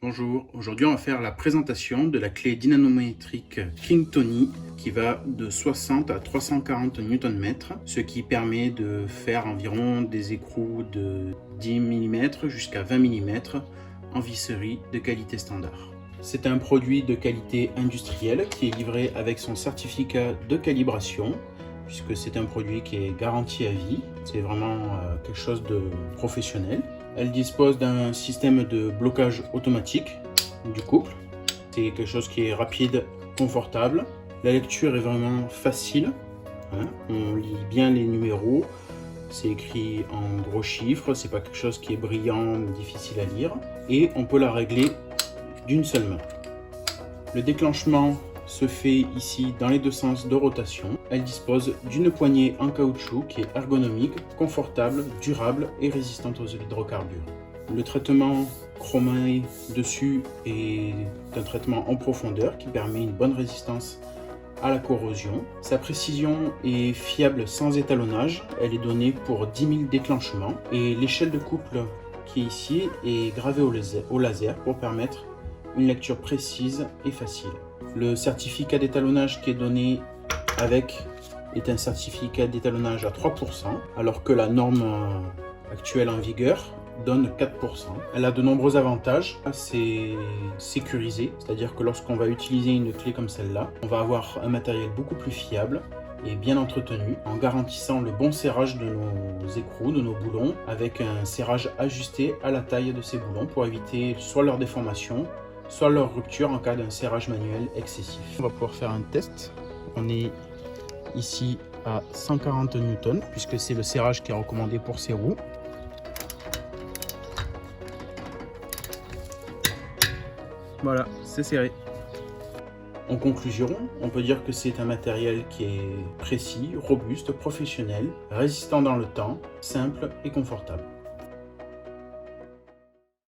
Bonjour, aujourd'hui on va faire la présentation de la clé dynamométrique King Tony qui va de 60 à 340 Nm, ce qui permet de faire environ des écrous de 10 mm jusqu'à 20 mm en visserie de qualité standard. C'est un produit de qualité industrielle qui est livré avec son certificat de calibration, puisque c'est un produit qui est garanti à vie. C'est vraiment quelque chose de professionnel. Elle dispose d'un système de blocage automatique du couple. C'est quelque chose qui est rapide, confortable. La lecture est vraiment facile. On lit bien les numéros. C'est écrit en gros chiffres. C'est pas quelque chose qui est brillant, difficile à lire. Et on peut la régler d'une seule main. Le déclenchement se fait ici dans les deux sens de rotation. Elle dispose d'une poignée en caoutchouc qui est ergonomique, confortable, durable et résistante aux hydrocarbures. Le traitement chromé dessus est un traitement en profondeur qui permet une bonne résistance à la corrosion. Sa précision est fiable sans étalonnage. Elle est donnée pour 10 000 déclenchements et l'échelle de couple qui est ici est gravée au laser pour permettre une lecture précise et facile. Le certificat d'étalonnage qui est donné avec est un certificat d'étalonnage à 3%, alors que la norme actuelle en vigueur donne 4%. Elle a de nombreux avantages. C'est sécurisé, c'est-à-dire que lorsqu'on va utiliser une clé comme celle-là, on va avoir un matériel beaucoup plus fiable et bien entretenu, en garantissant le bon serrage de nos écrous, de nos boulons, avec un serrage ajusté à la taille de ces boulons pour éviter soit leur déformation, soit leur rupture en cas d'un serrage manuel excessif. On va pouvoir faire un test. On est ici à 140 Newton, puisque c'est le serrage qui est recommandé pour ces roues. Voilà, c'est serré. En conclusion, on peut dire que c'est un matériel qui est précis, robuste, professionnel, résistant dans le temps, simple et confortable.